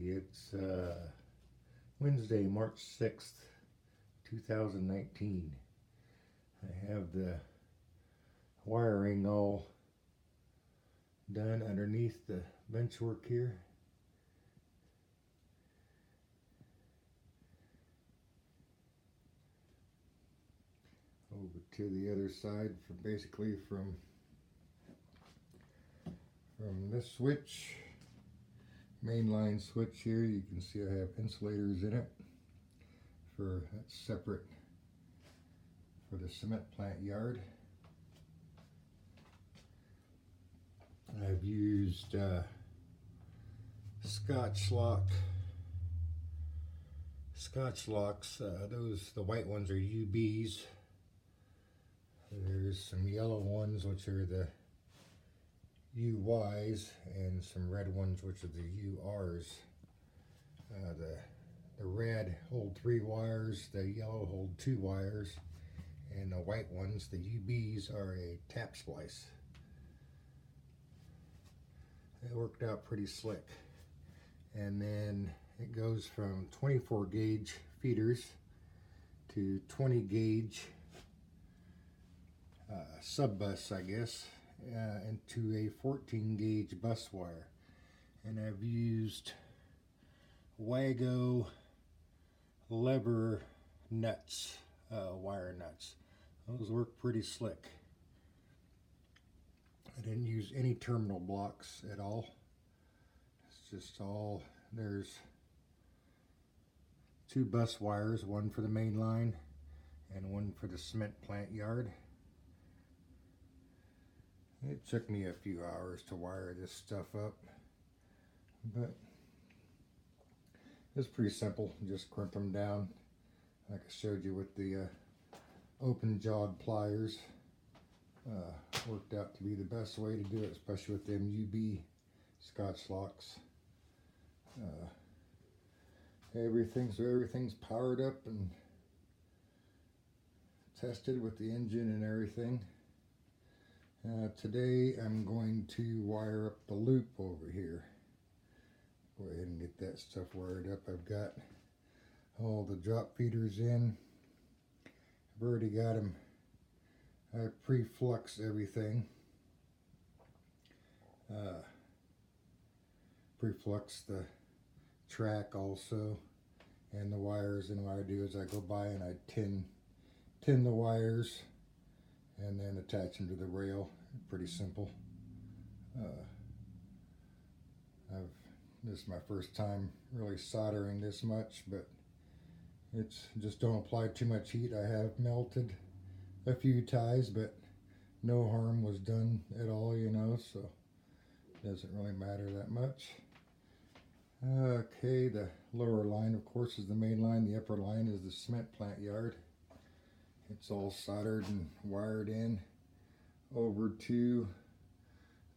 It's Wednesday, March 6th, 2019. I have the wiring all done underneath the bench work here. Over to the other side, from this switch, mainline switch here, you can see I have insulators in it that's separate for the cement plant yard. I've used Scotchloks. The white ones are UBs. There's some yellow ones, which are the UYs, and some red ones, which are the URs. The red hold 3 wires, the yellow hold 2 wires, and the white ones, the UBs, are a tap splice. It worked out pretty slick. And then it goes from 24 gauge feeders to 20 gauge sub bus, I guess, into a 14 gauge bus wire. And I've used Wago lever nuts, wire nuts. Those work pretty slick. I didn't use any terminal blocks at all. It's just all, there's 2 bus wires, one for the main line and one for the cement plant yard. It took me a few hours to wire this stuff up, but it's pretty simple. Just crimp them down like I showed you with the open jawed pliers. Worked out to be the best way to do it, especially with them UB Scotchloks. Everything's powered up and tested with the engine and everything. Today I'm going to wire up the loop over here. Go ahead and get that stuff wired up. I've got all the drop feeders in. I've already got them. I pre-flux everything. Pre-flux the track also, and the wires. And what I do is I go by and I tin the wires and then attach them to the rail. Pretty simple. This is my first time really soldering this much, but it's just don't apply too much heat. I have melted a few ties, but no harm was done at all, you know, so it doesn't really matter that much. Okay, the lower line, of course, is the main line. The upper line is the cement plant yard. It's all soldered and wired in over to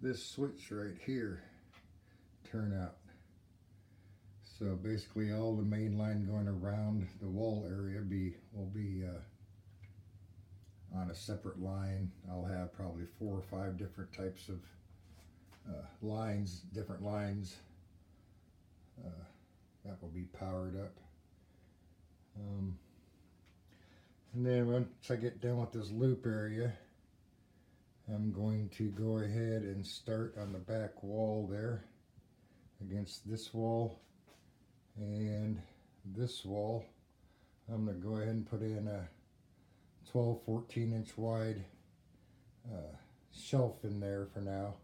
this switch right here, turnout. So basically all the main line going around the wall area will be on a separate line. I'll have probably 4 or 5 different types of different lines that will be powered up. And then once I get done with this loop area, I'm going to go ahead and start on the back wall there against this wall and this wall. I'm going to go ahead and put in a 12-14 inch wide shelf in there for now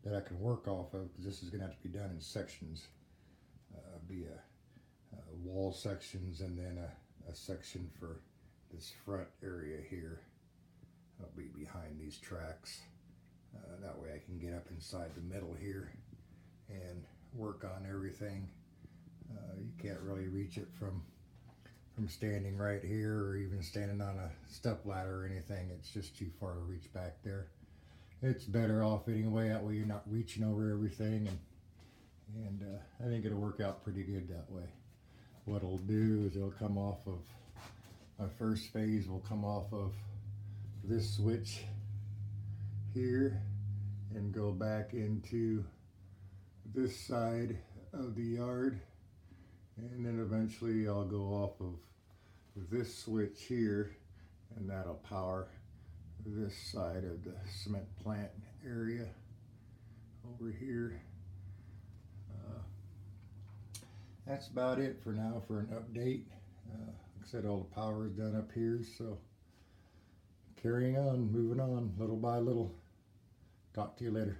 that I can work off of, because this is going to have to be done in sections. Be wall sections, and then a section for this front area here. I'll be behind these tracks. That way I can get up inside the middle here and work on everything. You can't really reach it from standing right here, or even standing on a step ladder or anything. It's just too far to reach back there. It's better off anyway, that way you're not reaching over everything, and I think it'll work out pretty good that way. What it'll do is it'll come off of, my first phase will come off of this switch here and go back into this side of the yard And then eventually I'll go off of this switch here, and that'll power this side of the cement plant area over here. That's about it for now for an update. Like I said, all the power is done up here, so carrying on, moving on, little by little. Talk to you later.